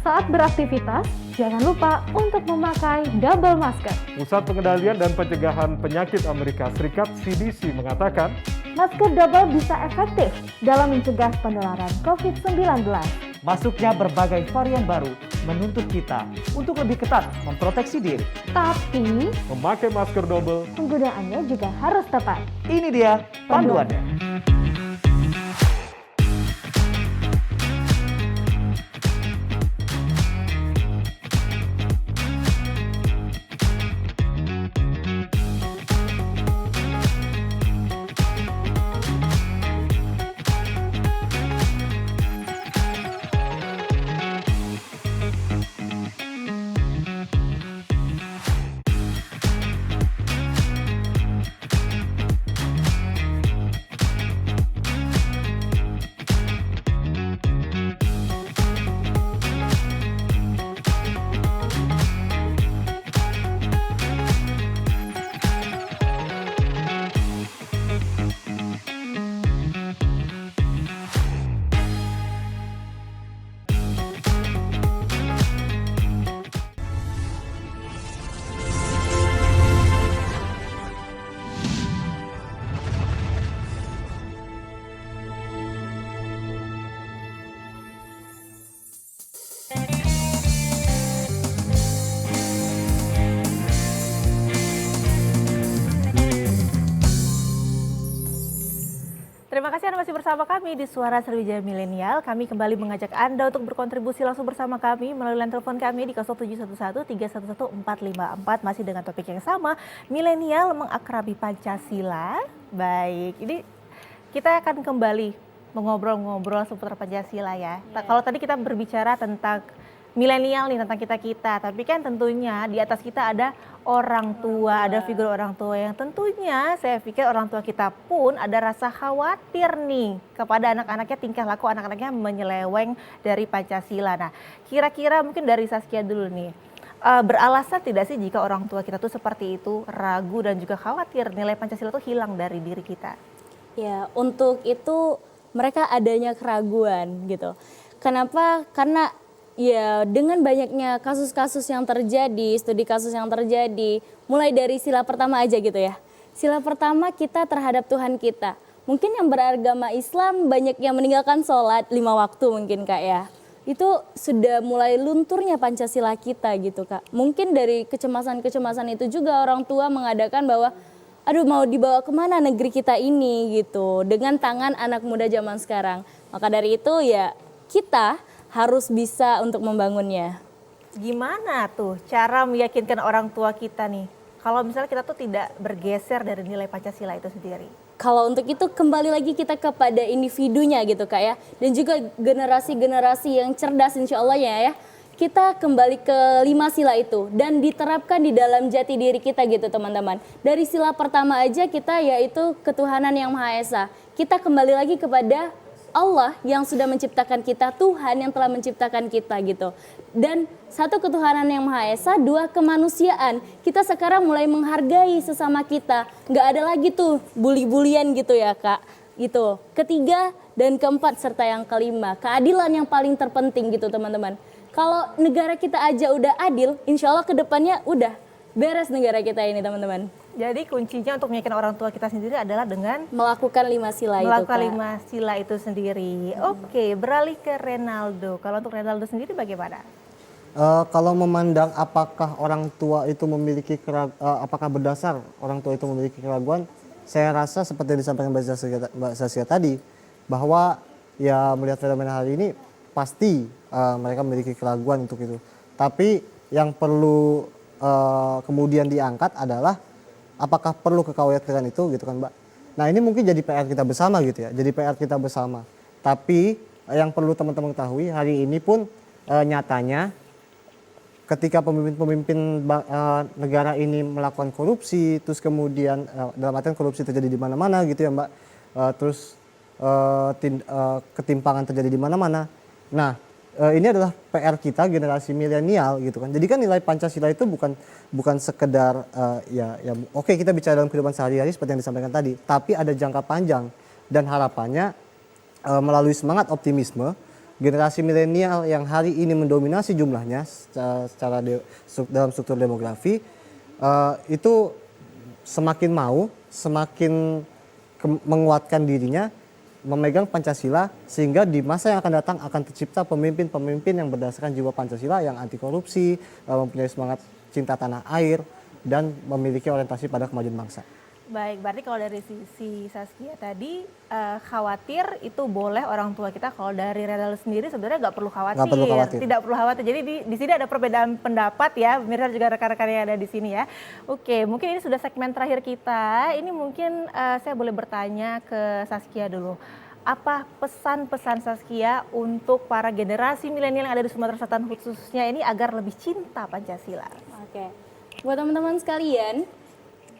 Saat beraktivitas, jangan lupa untuk memakai double masker. Pusat Pengendalian dan Pencegahan Penyakit Amerika Serikat (CDC) mengatakan, masker double bisa efektif dalam mencegah penularan COVID-19. Masuknya berbagai varian baru menuntut kita untuk lebih ketat memproteksi diri. Tapi, memakai masker double, penggunaannya juga harus tepat. Ini dia panduannya. kasih Anda masih bersama kami di Suara Sriwijaya Milenial. Kami kembali mengajak Anda untuk berkontribusi langsung bersama kami melalui line telepon kami di 0711 311 454 masih dengan topik yang sama, milenial mengakrabi Pancasila. Baik, ini kita akan kembali mengobrol-ngobrol seputar Pancasila ya. Kalau tadi kita berbicara tentang milenial nih, tentang kita-kita, tapi kan tentunya di atas kita ada orang tua, ada figur orang tua yang tentunya saya pikir orang tua kita pun ada rasa khawatir nih kepada anak-anaknya, tingkah laku anak-anaknya menyeleweng dari Pancasila. Nah, kira-kira mungkin dari Saskia dulu nih, beralasan tidak sih jika orang tua kita tuh seperti itu, ragu dan juga khawatir nilai Pancasila tuh hilang dari diri kita? Ya, untuk itu mereka adanya keraguan gitu. Kenapa? Karena ya dengan banyaknya kasus-kasus yang terjadi, studi kasus yang terjadi, mulai dari sila pertama aja gitu ya. Sila pertama kita terhadap Tuhan kita. Mungkin yang beragama Islam banyak yang meninggalkan sholat 5 waktu mungkin Kak ya. Itu sudah mulai lunturnya Pancasila kita gitu Kak. Mungkin dari kecemasan-kecemasan itu juga orang tua mengadakan bahwa aduh mau dibawa kemana negeri kita ini gitu. Dengan tangan anak muda zaman sekarang. Maka dari itu ya kita harus bisa untuk membangunnya. Gimana tuh cara meyakinkan orang tua kita nih, kalau misalnya kita tuh tidak bergeser dari nilai Pancasila itu sendiri? Kalau untuk itu kembali lagi kita kepada individunya gitu Kak ya. Dan juga generasi-generasi yang cerdas insya Allah ya. Kita kembali ke 5 sila itu dan diterapkan di dalam jati diri kita gitu teman-teman. Dari sila pertama aja kita yaitu ketuhanan yang Maha Esa. Kita kembali lagi kepada Allah yang sudah menciptakan kita, Tuhan yang telah menciptakan kita gitu. Dan satu ketuhanan yang Maha Esa, 2 kemanusiaan. Kita sekarang mulai menghargai sesama kita. Nggak ada lagi tuh bully-bulian gitu ya Kak. Gitu. Ketiga dan keempat serta yang kelima, keadilan yang paling terpenting gitu teman-teman. Kalau negara kita aja udah adil, insya Allah kedepannya udah beres negara kita ini teman-teman. Jadi kuncinya untuk meyakinkan orang tua kita sendiri adalah dengan melakukan 5 sila itu Kak. Melakukan 5 sila itu sendiri. Oke, beralih ke Renaldo. Kalau untuk Renaldo sendiri bagaimana? Kalau memandang apakah orang tua itu memiliki apakah berdasar orang tua itu memiliki keraguan, saya rasa seperti yang disampaikan Mbak Saskia tadi, bahwa ya melihat fenomena hari ini pasti mereka memiliki keraguan untuk itu. Tapi yang perlu kemudian diangkat adalah apakah perlu kekhawatiran itu gitu kan Mbak. Nah ini mungkin jadi PR kita bersama gitu ya, jadi PR kita bersama. Tapi yang perlu teman-teman ketahui hari ini pun nyatanya ketika pemimpin-pemimpin negara ini melakukan korupsi, terus kemudian dalam artian korupsi terjadi di mana-mana gitu ya Mbak, terus ketimpangan terjadi di mana-mana. Nah ini adalah PR kita generasi milenial gitu kan. Jadi kan nilai Pancasila itu bukan sekedar ya oke kita bicara dalam kehidupan sehari-hari seperti yang disampaikan tadi, tapi ada jangka panjang dan harapannya melalui semangat optimisme generasi milenial yang hari ini mendominasi jumlahnya secara dalam struktur demografi itu semakin mau, semakin menguatkan dirinya memegang Pancasila sehingga di masa yang akan datang akan tercipta pemimpin-pemimpin yang berdasarkan jiwa Pancasila yang anti korupsi, mempunyai semangat cinta tanah air dan memiliki orientasi pada kemajuan bangsa. Baik, berarti kalau dari sisi Saskia tadi khawatir itu boleh orang tua kita. Kalau dari Renaldo sendiri sebenarnya nggak perlu khawatir, tidak perlu khawatir. Jadi di sini ada perbedaan pendapat ya, pemirsa juga rekan-rekan yang ada di sini ya. Oke, mungkin ini sudah segmen terakhir kita. Ini mungkin saya boleh bertanya ke Saskia dulu. Apa pesan-pesan Saskia untuk para generasi milenial yang ada di Sumatera Selatan khususnya ini agar lebih cinta Pancasila? Oke, buat teman-teman sekalian,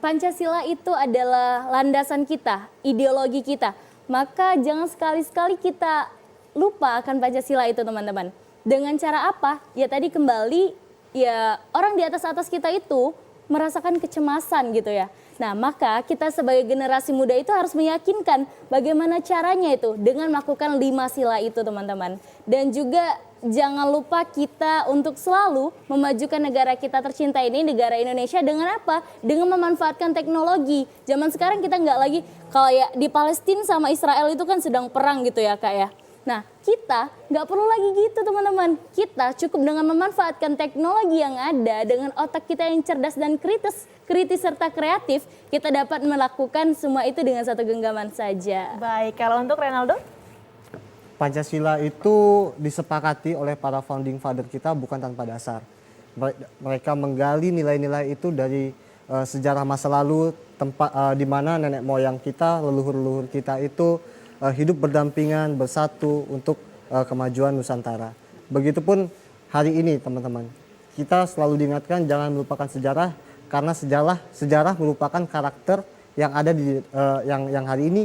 Pancasila itu adalah landasan kita, ideologi kita. Maka jangan sekali-sekali kita lupa akan Pancasila itu teman-teman. Dengan cara apa? Ya tadi kembali, ya orang di atas-atas kita itu merasakan kecemasan gitu ya. Nah maka kita sebagai generasi muda itu harus meyakinkan bagaimana caranya itu dengan melakukan 5 sila itu teman-teman. Dan juga jangan lupa kita untuk selalu memajukan negara kita tercinta ini, negara Indonesia dengan apa? Dengan memanfaatkan teknologi. Zaman sekarang kita nggak lagi, kalau ya di Palestina sama Israel itu kan sedang perang gitu ya Kak ya. Nah, kita nggak perlu lagi gitu teman-teman. Kita cukup dengan memanfaatkan teknologi yang ada, dengan otak kita yang cerdas dan kritis serta kreatif, kita dapat melakukan semua itu dengan satu genggaman saja. Baik, kalau untuk Renaldo? Pancasila itu disepakati oleh para founding father kita bukan tanpa dasar. Mereka menggali nilai-nilai itu dari sejarah masa lalu, tempat di mana nenek moyang kita, leluhur-leluhur kita itu hidup berdampingan, bersatu untuk kemajuan Nusantara. Begitupun hari ini teman-teman. Kita selalu diingatkan jangan melupakan sejarah karena sejarah merupakan karakter yang ada di yang hari ini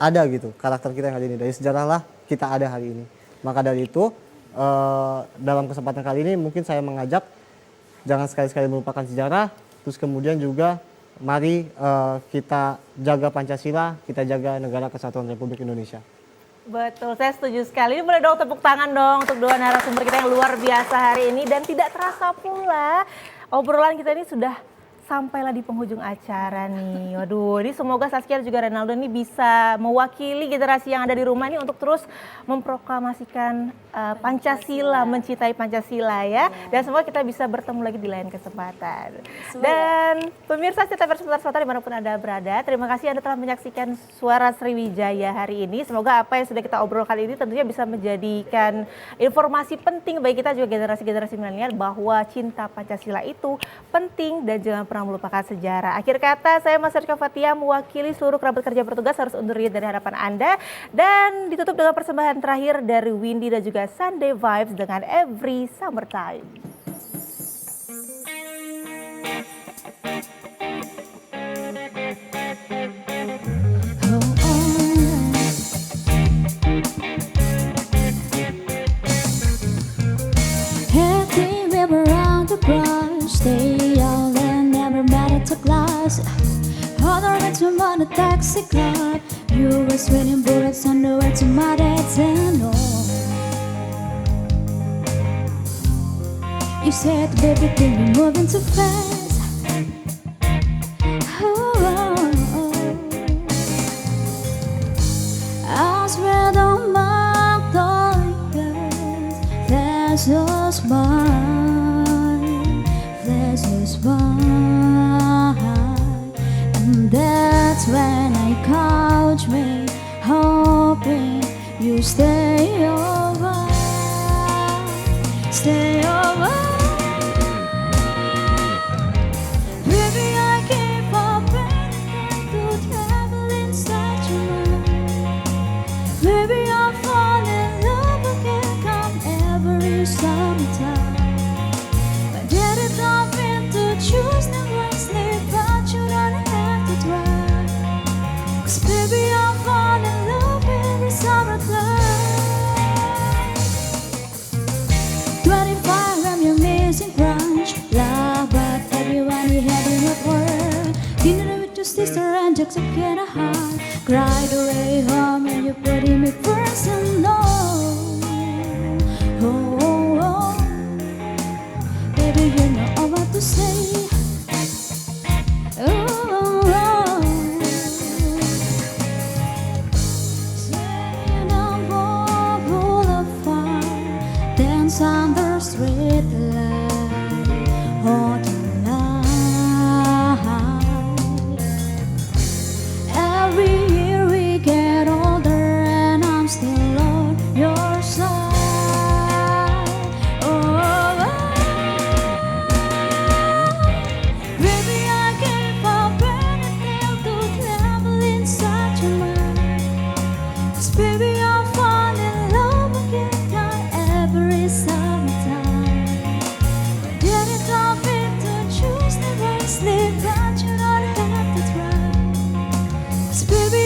ada gitu. Karakter kita yang hari ini, dari sejarahlah kita ada hari ini. Maka dari itu dalam kesempatan kali ini mungkin saya mengajak jangan sekali-sekali melupakan sejarah, terus kemudian juga mari kita jaga Pancasila, kita jaga Negara Kesatuan Republik Indonesia. Betul, saya setuju sekali. Ini boleh dong tepuk tangan dong untuk dua narasumber kita yang luar biasa hari ini. Dan tidak terasa pula obrolan kita ini sudah sampailah di penghujung acara nih. Waduh, ini semoga Saskia dan juga Renaldo ini bisa mewakili generasi yang ada di rumah ini untuk terus memproklamasikan Pancasila, mencintai Pancasila ya. Dan semoga kita bisa bertemu lagi di lain kesempatan. Dan pemirsa TVR Sumatera Selatan dimanapun Anda berada, terima kasih Anda telah menyaksikan Suara Sriwijaya hari ini. Semoga apa yang sudah kita obrol kali ini tentunya bisa menjadikan informasi penting bagi kita juga generasi-generasi milenial bahwa cinta Pancasila itu penting dan jangan pernah melupakan sejarah. Akhir kata, saya Mas Erika Fatia mewakili seluruh kerabat kerja bertugas harus undur diri dari hadapan Anda. Dan ditutup dengan persembahan terakhir dari Windy dan juga Sunday Vibes dengan Every Summertime. Happy river around the brush, stay all and never met at the glass. Other than to run a taxi club, you were sweating bullets on the way to my dad's and all. You said, baby, think you're moving too fast. I swear don't mark the years. There's a smile, there's a smile. And that's when I couch me, hoping you stay over, stay over. Sister and jokes up get a heart. Cried away home and you put in me first and no. Oh, oh, oh. Baby, you know what to say. Oh, oh. Sitting on Boulevard, dance under street light. Oh, baby,